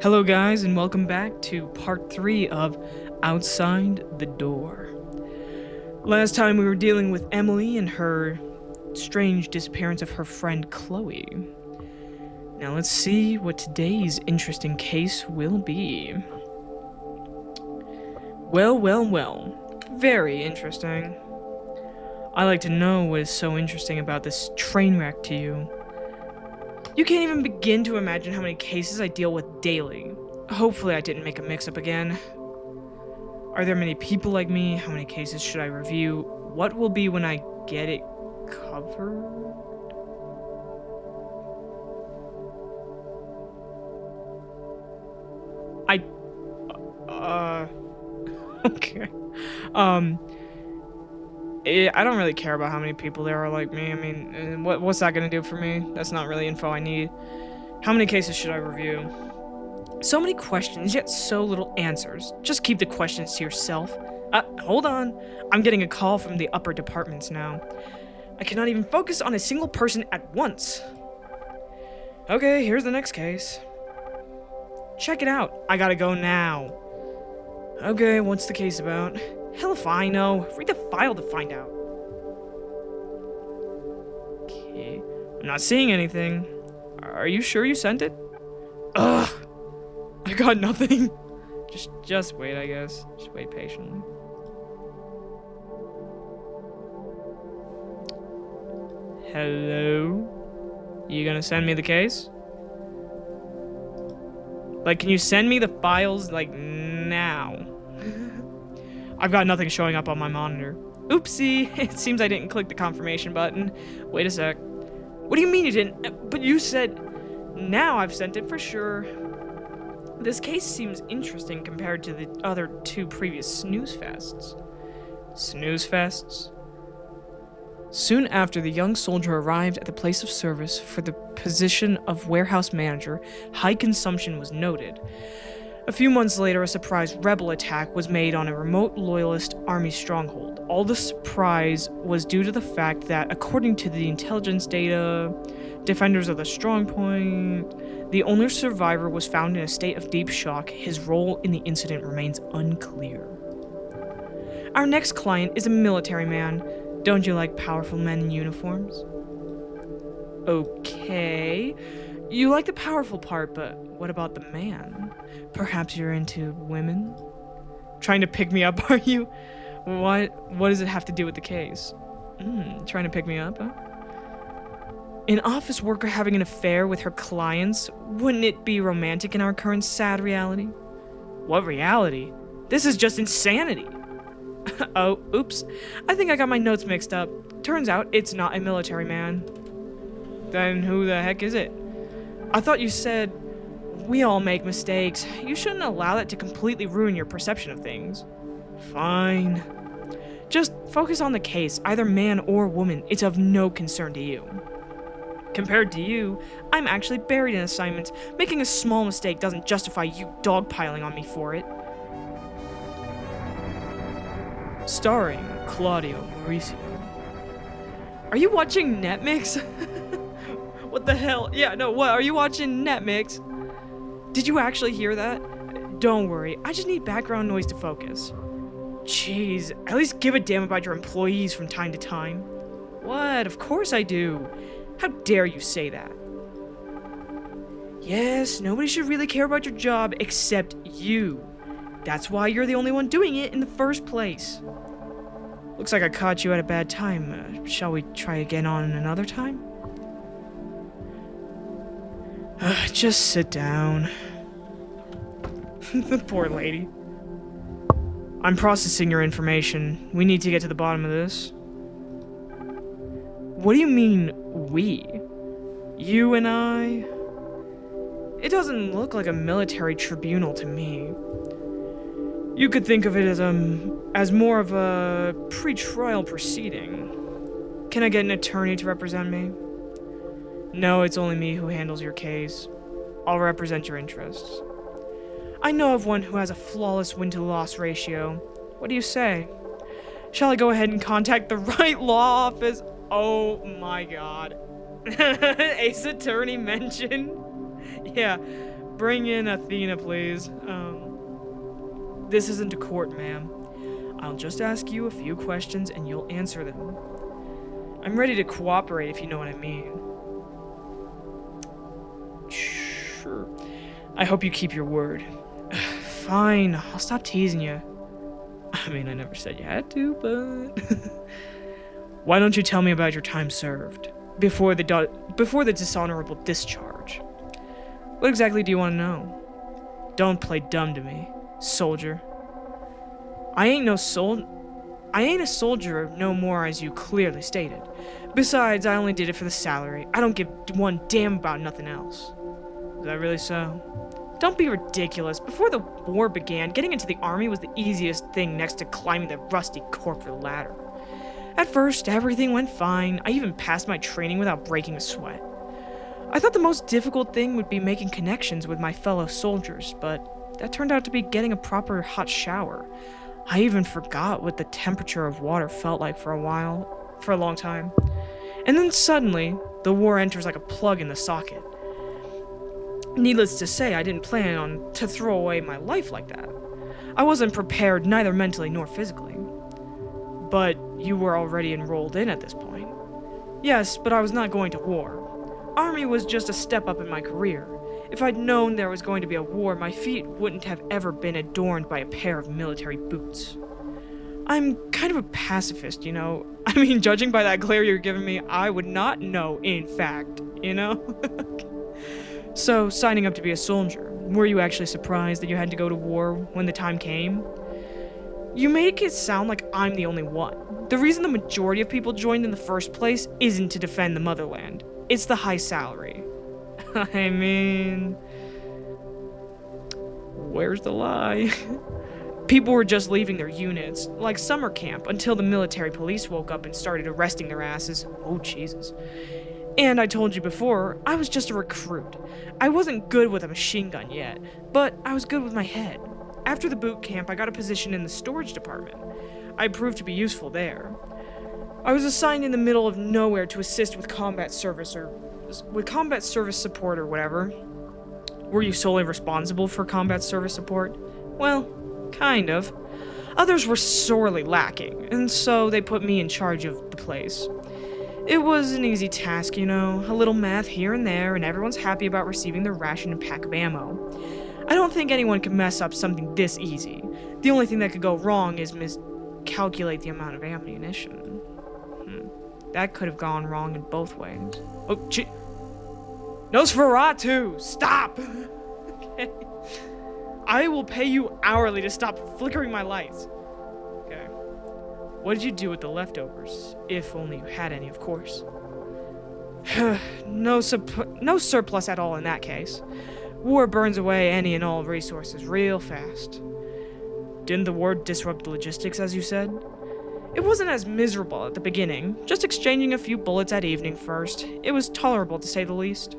Hello guys and welcome back to part 3 of Outside the Door. Last time we were dealing with Emily and her strange disappearance of her friend Chloe. Now let's see what today's interesting case will be. Well. Very interesting. I like to know what is so interesting about this train wreck to you. You can't even begin to imagine how many cases I deal with daily. Hopefully I didn't make a mix-up again. Are there many people like me? How many cases should I review? What will be when I get it covered? Okay. I don't really care about how many people there are like me. I mean, what's that gonna do for me? That's not really info I need. How many cases should I review? So many questions, yet so little answers. Just keep the questions to yourself. Hold on. I'm getting a call from the upper departments now. I cannot even focus on a single person at once. Okay, here's the next case. Check it out. I gotta go now. Okay, what's the case about? Hell if I know. Read the file to find out. Okay. I'm not seeing anything. Are you sure you sent it? Ugh. I got nothing. Just wait, I guess. Just wait patiently. Hello? You gonna send me the case? Like, can you send me the files, like, now? I've got nothing showing up on my monitor. Oopsie, it seems I didn't click the confirmation button. Wait a sec. What do you mean you didn't? But you said, now I've sent it for sure. This case seems interesting compared to the other 2 previous snooze fests. Snooze fests? Soon after the young soldier arrived at the place of service for the position of warehouse manager, high consumption was noted. A few months later, a surprise rebel attack was made on a remote loyalist army stronghold. All the surprise was due to the fact that, according to the intelligence data, defenders of the strongpoint, the only survivor was found in a state of deep shock. His role in the incident remains unclear. Our next client is a military man. Don't you like powerful men in uniforms? Okay. You like the powerful part, but what about the man? Perhaps you're into women? Trying to pick me up, are you? What does it have to do with the case? Trying to pick me up, huh? An office worker having an affair with her clients? Wouldn't it be romantic in our current sad reality? What reality? This is just insanity. Oh, oops. I think I got my notes mixed up. Turns out it's not a military man. Then who the heck is it? I thought you said we all make mistakes. You shouldn't allow that to completely ruin your perception of things. Fine. Just focus on the case, either man or woman. It's of no concern to you. Compared to you, I'm actually buried in assignments. Making a small mistake doesn't justify you dogpiling on me for it. Starring Claudio Mauricio. Are you watching Netmix? What the hell? Yeah, no, what? Are you watching Netmix? Did you actually hear that? Don't worry, I just need background noise to focus. Jeez, at least give a damn about your employees from time to time. What? Of course I do. How dare you say that? Yes, nobody should really care about your job except you. That's why you're the only one doing it in the first place. Looks like I caught you at a bad time. Shall we try again on another time? Just sit down. The poor lady. I'm processing your information. We need to get to the bottom of this. What do you mean, we? You and I? It doesn't look like a military tribunal to me. You could think of it as more of a pre-trial proceeding. Can I get an attorney to represent me? No, it's only me who handles your case. I'll represent your interests. I know of one who has a flawless win-to-loss ratio. What do you say? Shall I go ahead and contact the right law office? Oh my god. Ace Attorney mentioned? Yeah, bring in Athena, please. This isn't a court, ma'am. I'll just ask you a few questions and you'll answer them. I'm ready to cooperate if you know what I mean. Sure. I hope you keep your word. Fine, I'll stop teasing you. I mean, I never said you had to, but... Why don't you tell me about your time served? Before the dishonorable discharge. What exactly do you want to know? Don't play dumb to me, soldier. I ain't a soldier no more, as you clearly stated. Besides, I only did it for the salary. I don't give one damn about nothing else. Is that really so? Don't be ridiculous. Before the war began, getting into the army was the easiest thing next to climbing the rusty corporate ladder. At first, everything went fine. I even passed my training without breaking a sweat. I thought the most difficult thing would be making connections with my fellow soldiers, but that turned out to be getting a proper hot shower. I even forgot what the temperature of water felt like for a long time. And then suddenly, the war enters like a plug in the socket. Needless to say, I didn't plan to throw away my life like that. I wasn't prepared neither mentally nor physically. But you were already enrolled in at this point. Yes, but I was not going to war. Army was just a step up in my career. If I'd known there was going to be a war, my feet wouldn't have ever been adorned by a pair of military boots. I'm kind of a pacifist, you know? I mean, judging by that glare you're giving me, I would not know, in fact, you know? So, signing up to be a soldier, were you actually surprised that you had to go to war when the time came? You make it sound like I'm the only one. The reason the majority of people joined in the first place isn't to defend the motherland. It's the high salary. I mean... Where's the lie? People were just leaving their units, like summer camp, until the military police woke up and started arresting their asses. Oh, Jesus. And I told you before, I was just a recruit. I wasn't good with a machine gun yet, but I was good with my head. After the boot camp, I got a position in the storage department. I proved to be useful there. I was assigned in the middle of nowhere to assist with combat service support or whatever. Were you solely responsible for combat service support? Well, kind of. Others were sorely lacking, and so they put me in charge of the place. It was an easy task, you know, a little math here and there, and everyone's happy about receiving their ration and pack of ammo. I don't think anyone could mess up something this easy. The only thing that could go wrong is miscalculate the amount of ammunition. That could have gone wrong in both ways. Oh, Nosferatu! Stop! Okay. I will pay you hourly to stop flickering my lights. Okay. What did you do with the leftovers? If only you had any, of course. No surplus at all in that case. War burns away any and all resources real fast. Didn't the war disrupt the logistics, as you said? It wasn't as miserable at the beginning, just exchanging a few bullets at evening first. It was tolerable, to say the least.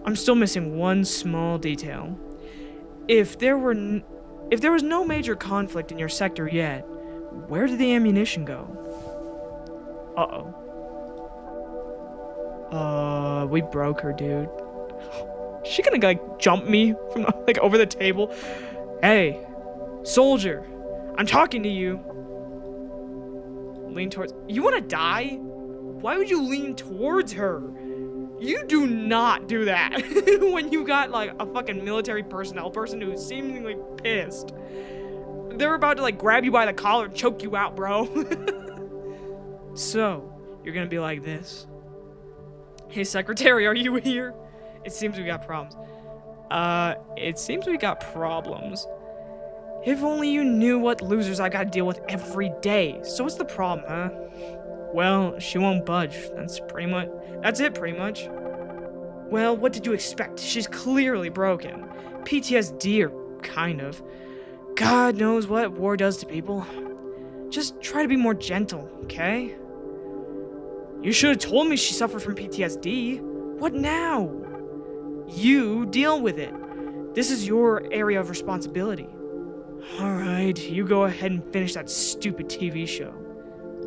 I'm still missing one small detail. If there was no major conflict in your sector yet, where did the ammunition go? We broke her, dude. She gonna, like, jump me from, like, over the table? Hey, soldier, I'm talking to you. Lean towards... You wanna die? Why would you lean towards her? You do not do that when you got, like, a fucking military personnel person who's seemingly pissed. They're about to, like, grab you by the collar and choke you out, bro. So, you're gonna be like this. Hey, secretary, are you here? It seems we got problems. It seems we got problems. If only you knew what losers I gotta deal with every day. So what's the problem, huh? Well, she won't budge. That's it, pretty much. Well, what did you expect? She's clearly broken. PTSD, or kind of. God knows what war does to people. Just try to be more gentle, okay? You should have told me she suffered from PTSD. What now? You deal with it. This is your area of responsibility. Alright, you go ahead and finish that stupid TV show.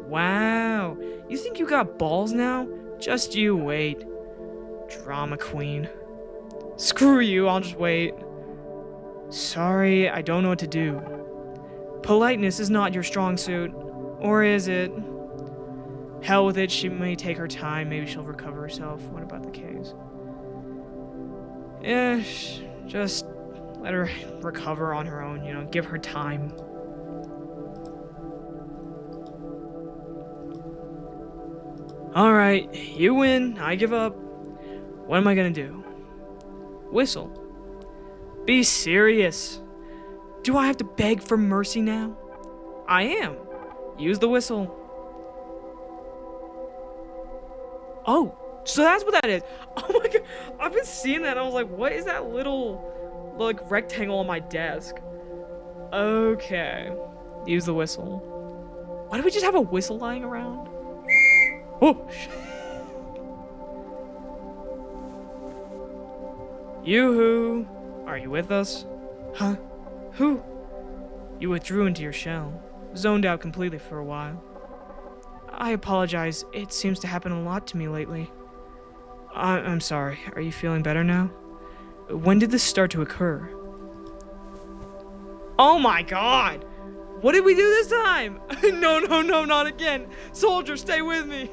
Wow, you think you got balls now? Just you wait. Drama queen. Screw you, I'll just wait. Sorry, I don't know what to do. Politeness is not your strong suit. Or is it? Hell with it, she may take her time, maybe she'll recover herself. What about the case? Yeah, just let her recover on her own, give her time. Alright, you win, I give up. What am I gonna do? Whistle. Be serious. Do I have to beg for mercy now? I am. Use the whistle. Oh, so that's what that is. Oh my god, I've been seeing that and I was like, what is that little, rectangle on my desk? Okay. Use the whistle. Why do we just have a whistle lying around? Oh, shit. Yoo-hoo. Are you with us? Huh? Who? You withdrew into your shell. Zoned out completely for a while. I apologize. It seems to happen a lot to me lately. I'm sorry. Are you feeling better now? When did this start to occur? Oh my god! What did we do this time? No, not again. Soldier, stay with me.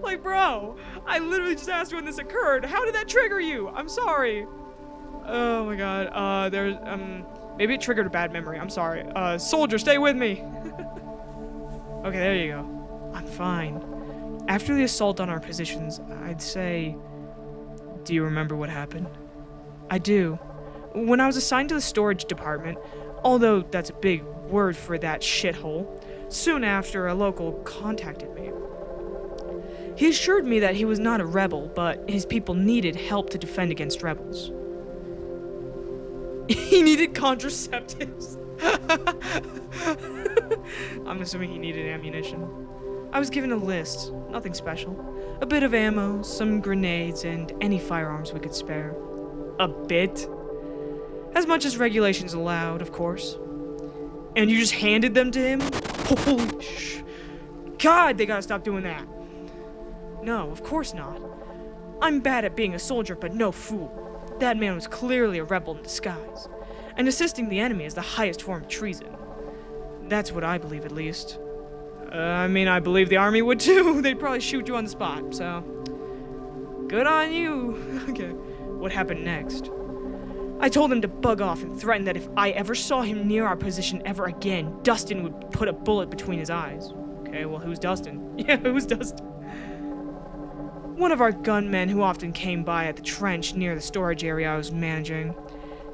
Like, bro, I literally just asked when this occurred. How did that trigger you? I'm sorry. Oh my god. Maybe it triggered a bad memory. I'm sorry. Soldier, stay with me. Okay, there you go. I'm fine. After the assault on our positions, I'd say... Do you remember what happened? I do. When I was assigned to the storage department, although that's a big word for that shithole, soon after a local contacted me. He assured me that he was not a rebel, but his people needed help to defend against rebels. He needed contraceptives. I'm assuming he needed ammunition. I was given a list, nothing special. A bit of ammo, some grenades, and any firearms we could spare. A bit? As much as regulations allowed, of course. And you just handed them to him? Holy sh... God, they gotta stop doing that. No, of course not. I'm bad at being a soldier, but no fool. That man was clearly a rebel in disguise. And assisting the enemy is the highest form of treason. That's what I believe, at least. I believe the army would too. They'd probably shoot you on the spot, so... Good on you. Okay, what happened next? I told him to bug off and threatened that if I ever saw him near our position ever again, Dustin would put a bullet between his eyes. Okay, well, who's Dustin? Yeah, who's Dustin? One of our gunmen who often came by at the trench near the storage area I was managing.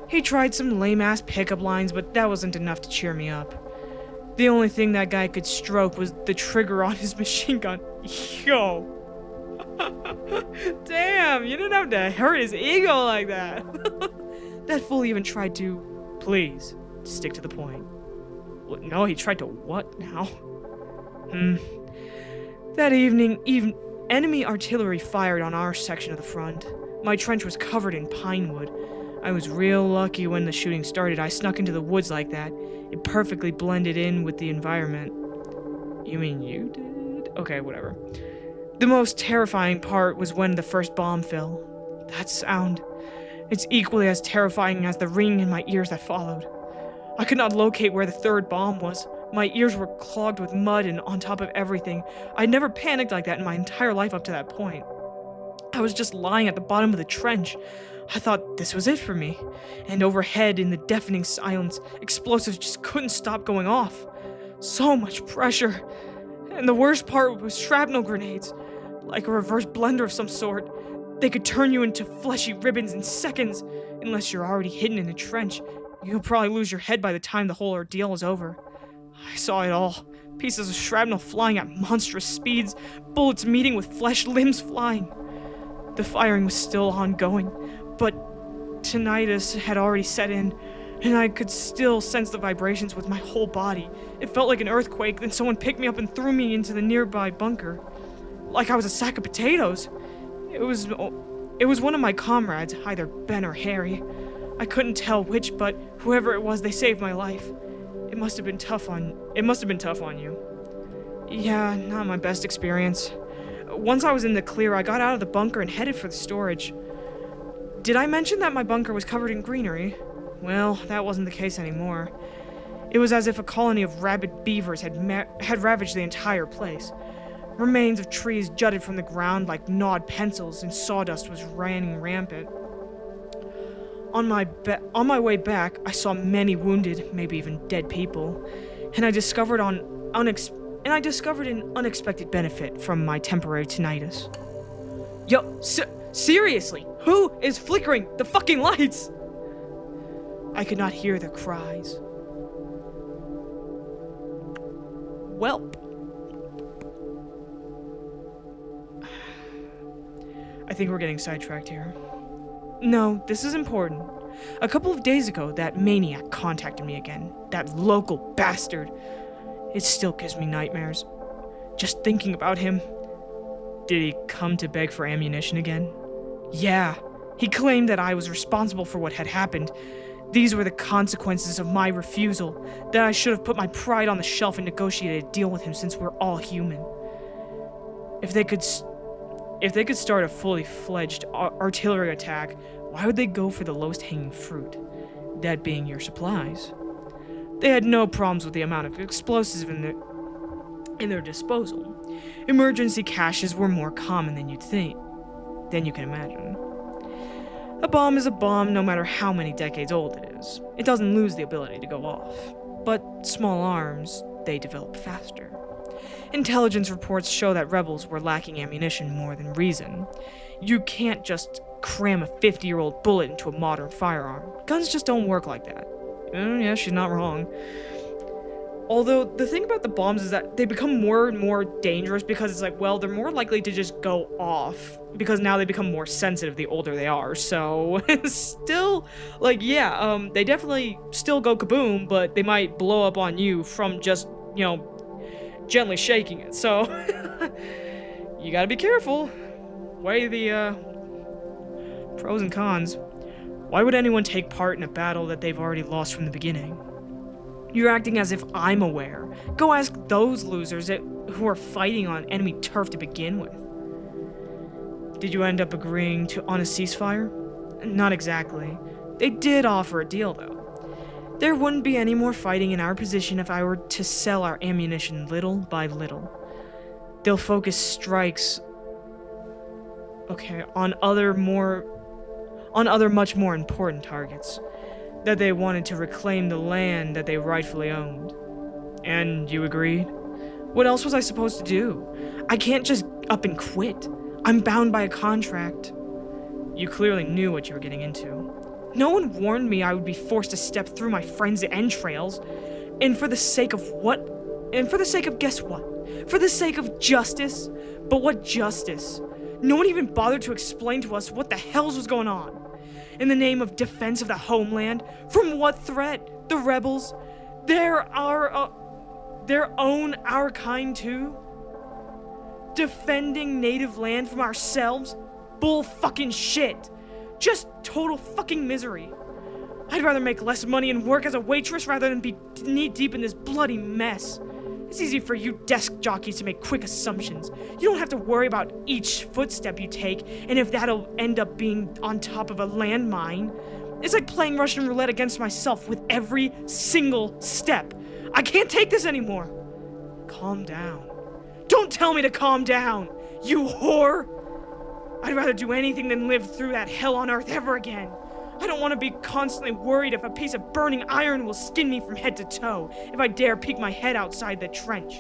He tried some lame-ass pickup lines, but that wasn't enough to cheer me up. The only thing that guy could stroke was the trigger on his machine gun. Yo. Damn, you didn't have to hurt his ego like that. That fool even tried to... Please, stick to the point. No, he tried to what now? That evening, enemy artillery fired on our section of the front. My trench was covered in pine wood. I was real lucky when the shooting started. I snuck into the woods like that. It perfectly blended in with the environment. You mean you did? Okay, whatever. The most terrifying part was when the first bomb fell. That sound. It's equally as terrifying as the ringing in my ears that followed. I could not locate where the third bomb was. My ears were clogged with mud, and on top of everything, I'd never panicked like that in my entire life up to that point. I was just lying at the bottom of the trench. I thought this was it for me. And overhead, in the deafening silence, explosives just couldn't stop going off. So much pressure. And the worst part was shrapnel grenades. Like a reverse blender of some sort. They could turn you into fleshy ribbons in seconds. Unless you're already hidden in a trench, you'll probably lose your head by the time the whole ordeal is over. I saw it all. Pieces of shrapnel flying at monstrous speeds, bullets meeting with flesh limbs flying. The firing was still ongoing, but tinnitus had already set in, and I could still sense the vibrations with my whole body. It felt like an earthquake, then someone picked me up and threw me into the nearby bunker. Like I was a sack of potatoes. It was one of my comrades, either Ben or Harry. I couldn't tell which, but whoever it was, they saved my life. It must have been tough on you. Yeah, not my best experience. Once I was in the clear, I got out of the bunker and headed for the storage. Did I mention that my bunker was covered in greenery? Well, that wasn't the case anymore. It was as if a colony of rabid beavers had ravaged the entire place. Remains of trees jutted from the ground like gnawed pencils, and sawdust was running rampant. On my way back, I saw many wounded, maybe even dead people, and I discovered an unexpected benefit from my temporary tinnitus. Yo, seriously, who is flickering the fucking lights? I could not hear their cries. Welp. I think we're getting sidetracked here. No, this is important. A couple of days ago, that maniac contacted me again. That local bastard. It still gives me nightmares. Just thinking about him. Did he come to beg for ammunition again? Yeah. He claimed that I was responsible for what had happened. These were the consequences of my refusal, that I should have put my pride on the shelf and negotiated a deal with him since we're all human. If they could start a fully fledged artillery attack, why would they go for the lowest hanging fruit? That being your supplies. They had no problems with the amount of explosives in their disposal. Emergency caches were more common than you can imagine. A bomb is a bomb no matter how many decades old it is. It doesn't lose the ability to go off. But small arms, they develop faster. Intelligence reports show that rebels were lacking ammunition more than reason. You can't just cram a 50-year-old bullet into a modern firearm. Guns just don't work like that. Yeah, she's not wrong. Although, the thing about the bombs is that they become more and more dangerous because it's like, well, they're more likely to just go off. Because now they become more sensitive the older they are. So, still, like, yeah, they definitely still go kaboom, but they might blow up on you from just, gently shaking it. So, you gotta be careful. Weigh the, pros and cons. Why would anyone take part in a battle that they've already lost from the beginning? You're acting as if I'm aware. Go ask those losers who are fighting on enemy turf to begin with. Did you end up agreeing on a ceasefire? Not exactly. They did offer a deal, though. There wouldn't be any more fighting in our position if I were to sell our ammunition little by little. They'll focus strikes, on other much more important targets. That they wanted to reclaim the land that they rightfully owned. And you agreed? What else was I supposed to do? I can't just up and quit. I'm bound by a contract. You clearly knew what you were getting into. No one warned me I would be forced to step through my friend's entrails. And for the sake of what? And for the sake of guess what? For the sake of justice? But what justice? No one even bothered to explain to us what the hells was going on. In the name of defense of the homeland? From what threat? The rebels? They're their own our kind too? Defending native land from ourselves? Bull fucking shit. Just total fucking misery. I'd rather make less money and work as a waitress rather than be knee-deep in this bloody mess. It's easy for you desk jockeys to make quick assumptions. You don't have to worry about each footstep you take and if that'll end up being on top of a landmine. It's like playing Russian roulette against myself with every single step. I can't take this anymore. Calm down. Don't tell me to calm down, you whore! I'd rather do anything than live through that hell on earth ever again. I don't want to be constantly worried if a piece of burning iron will skin me from head to toe if I dare peek my head outside the trench.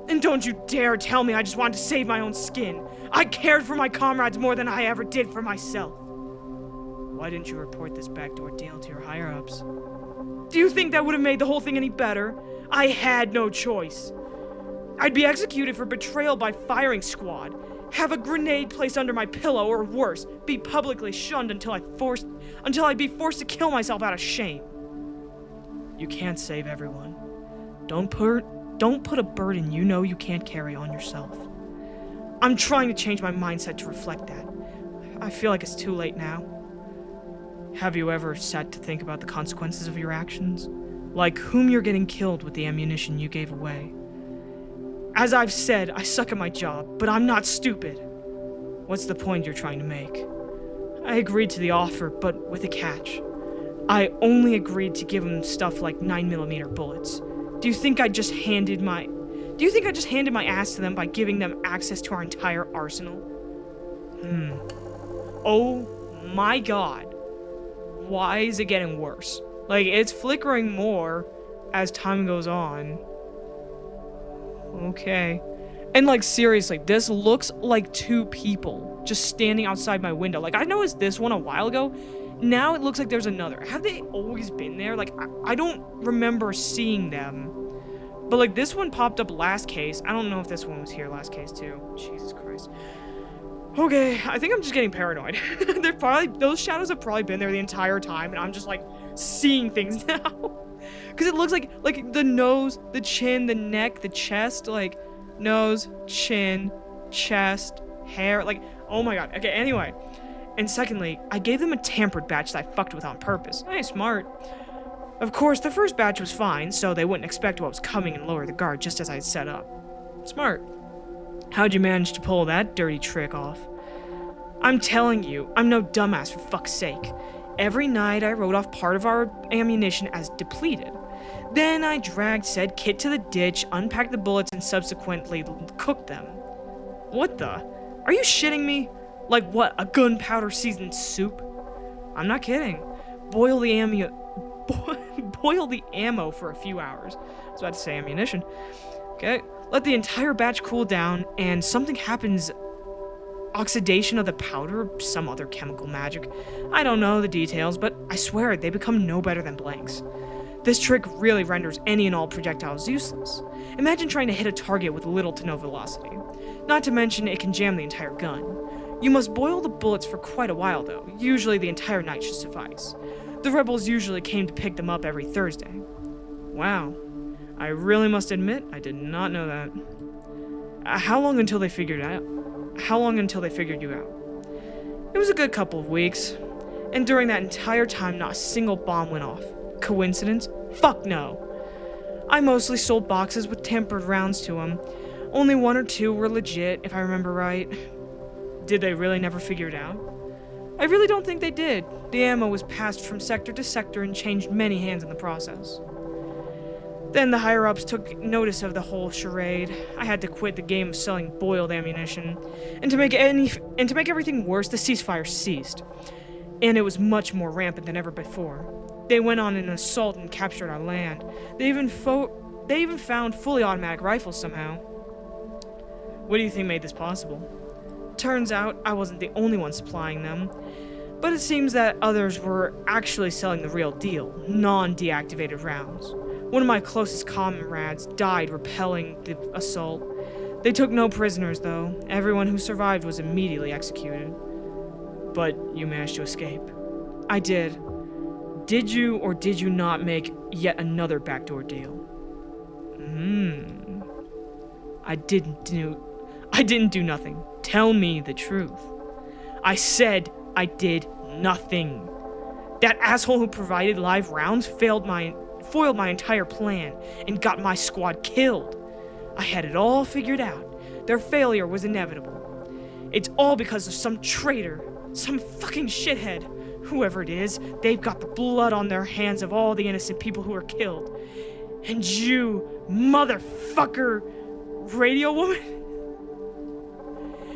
And don't you dare tell me I just wanted to save my own skin. I cared for my comrades more than I ever did for myself. Why didn't you report this backdoor deal to your higher-ups? Do you think that would have made the whole thing any better? I had no choice. I'd be executed for betrayal by firing squad. Have a grenade placed under my pillow, or worse, be publicly shunned until I'd be forced to kill myself out of shame. You can't save everyone. Don't put a burden you know you can't carry on yourself. I'm trying to change my mindset to reflect that. I feel like it's too late now. Have you ever sat to think about the consequences of your actions? Like whom you're getting killed with the ammunition you gave away? As I've said, I suck at my job, but I'm not stupid. What's the point you're trying to make? I agreed to the offer, but with a catch. I only agreed to give him stuff like 9mm bullets. Do you think I just handed my ass to them by giving them access to our entire arsenal? Oh my god. Why is it getting worse? Like, it's flickering more as time goes on. Okay. And, like, seriously, this looks like 2 people just standing outside my window. Like, I noticed this one a while ago. Now it looks like there's another. Have they always been there? Like, I don't remember seeing them. But, like, this one popped up last case. I don't know if this one was here last case, too. Jesus Christ. Okay, I think I'm just getting paranoid. Those shadows have probably been there the entire time, and I'm just, like, seeing things now. Because it looks like the nose, the chin, the neck, the chest, like, nose, chin, chest, hair, like, oh my god. Okay, anyway. And secondly, I gave them a tampered batch that I fucked with on purpose. Hey, smart. Of course, the first batch was fine, so they wouldn't expect what was coming and lower the guard just as I had set up. Smart. How'd you manage to pull that dirty trick off? I'm telling you, I'm no dumbass for fuck's sake. Every night I wrote off part of our ammunition as depleted. Then I dragged said kit to the ditch, unpacked the bullets, and subsequently cooked them. What the? Are you shitting me? Like what, a gunpowder seasoned soup? I'm not kidding. Boil the ammo for a few hours. I was about to say ammunition. Okay, let the entire batch cool down, and something happens. Oxidation of the powder, some other chemical magic. I don't know the details, but I swear they become no better than blanks. This trick really renders any and all projectiles useless. Imagine trying to hit a target with little to no velocity. Not to mention it can jam the entire gun. You must boil the bullets for quite a while though. Usually the entire night should suffice. The rebels usually came to pick them up every Thursday. Wow. I really must admit, I did not know that. How long until they figured you out? It was a good couple of weeks. And during that entire time, not a single bomb went off. Coincidence? Fuck no. I mostly sold boxes with tempered rounds to them. Only 1 or 2 were legit, if I remember right. Did they really never figure it out? I really don't think they did. The ammo was passed from sector to sector and changed many hands in the process. Then the higher-ups took notice of the whole charade. I had to quit the game of selling boiled ammunition. And to make everything worse, the ceasefire ceased. And it was much more rampant than ever before. They went on an assault and captured our land. They even found fully automatic rifles somehow. What do you think made this possible? Turns out I wasn't the only one supplying them. But it seems that others were actually selling the real deal, non-deactivated rounds. One of my closest comrades died repelling the assault. They took no prisoners, though. Everyone who survived was immediately executed. But you managed to escape. I did. Did you or did you not make yet another backdoor deal? I didn't do nothing. Tell me the truth. I said I did nothing. That asshole who provided live rounds foiled my entire plan and got my squad killed. I had it all figured out. Their failure was inevitable. It's all because of some traitor, some fucking shithead. Whoever it is, they've got the blood on their hands of all the innocent people who were killed. And you, motherfucker, radio woman?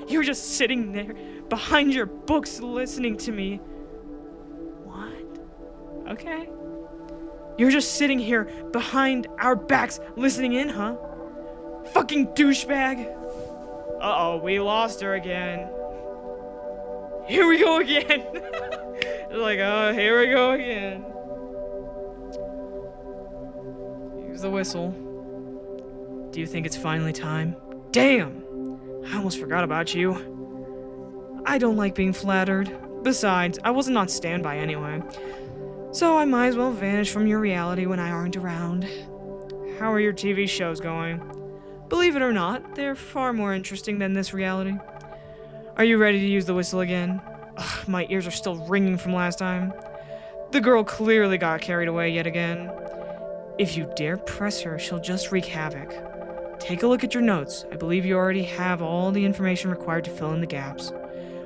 You're just sitting there behind your books listening to me. What? Okay. You're just sitting here behind our backs listening in, huh? Fucking douchebag. Uh-oh, we lost her again. Here we go again. Like, oh, here we go again. Use the whistle. Do you think it's finally time? Damn! I almost forgot about you. I don't like being flattered. Besides, I wasn't on standby anyway. So I might as well vanish from your reality when I aren't around. How are your TV shows going? Believe it or not, they're far more interesting than this reality. Are you ready to use the whistle again? Ugh, my ears are still ringing from last time. The girl clearly got carried away yet again. If you dare press her, she'll just wreak havoc. Take a look at your notes. I believe you already have all the information required to fill in the gaps.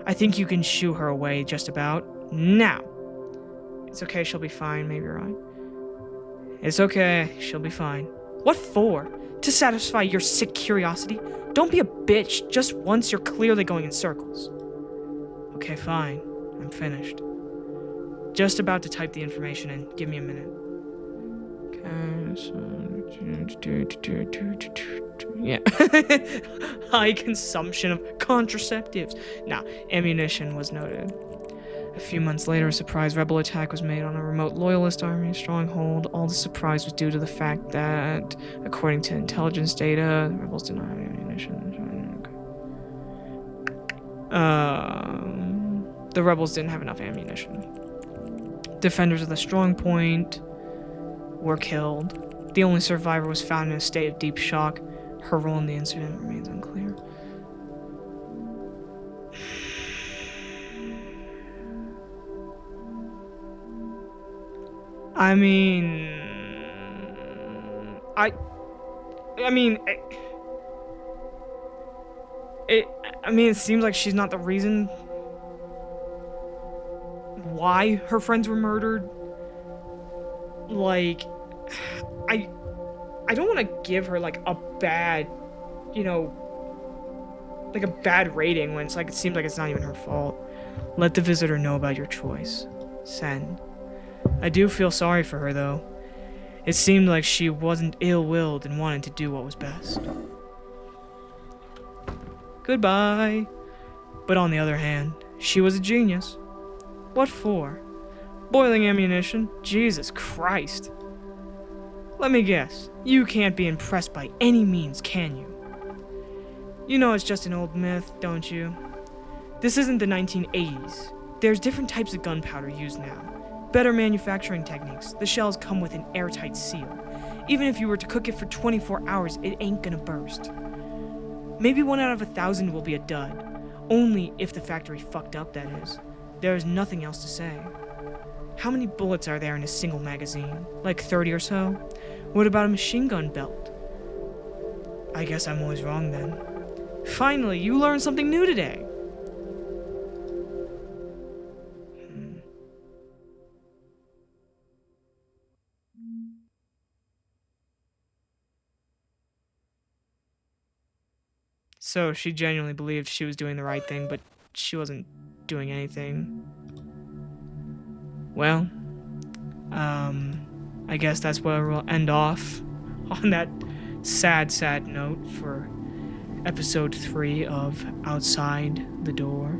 I think you can shoo her away just about now. It's okay, she'll be fine, maybe you're right. It's okay, she'll be fine. What for? To satisfy your sick curiosity? Don't be a bitch just once you're clearly going in circles. Okay, fine. I'm finished. Just about to type the information in. Give me a minute. Yeah. High consumption of contraceptives. Now, ammunition was noted. A few months later, a surprise rebel attack was made on a remote loyalist army stronghold. All the surprise was due to the fact that, according to intelligence data, the rebels did not have ammunition. The rebels didn't have enough ammunition. Defenders of the strong point were killed. The only survivor was found in a state of deep shock. Her role in the incident remains unclear. I mean, it seems like she's not the reason why her friends were murdered. Like, I don't want to give her like a bad, like a bad rating when it's like it seems like it's not even her fault. Let the visitor know about your choice. Send. I do feel sorry for her though. It seemed like she wasn't ill-willed and wanted to do what was best. Goodbye. But on the other hand, she was a genius. What for? Boiling ammunition? Jesus Christ. Let me guess. You can't be impressed by any means, can you? You know it's just an old myth, don't you? This isn't the 1980s. There's different types of gunpowder used now. Better manufacturing techniques. The shells come with an airtight seal. Even if you were to cook it for 24 hours, it ain't gonna burst. Maybe 1 out of 1,000 will be a dud. Only if the factory fucked up, that is. There is nothing else to say. How many bullets are there in a single magazine? Like 30 or so? What about a machine gun belt? I guess I'm always wrong then. Finally, you learned something new today. So she genuinely believed she was doing the right thing, but she wasn't doing anything. Well, I guess that's where we'll end off on that sad note for episode 3 of Outside the Door.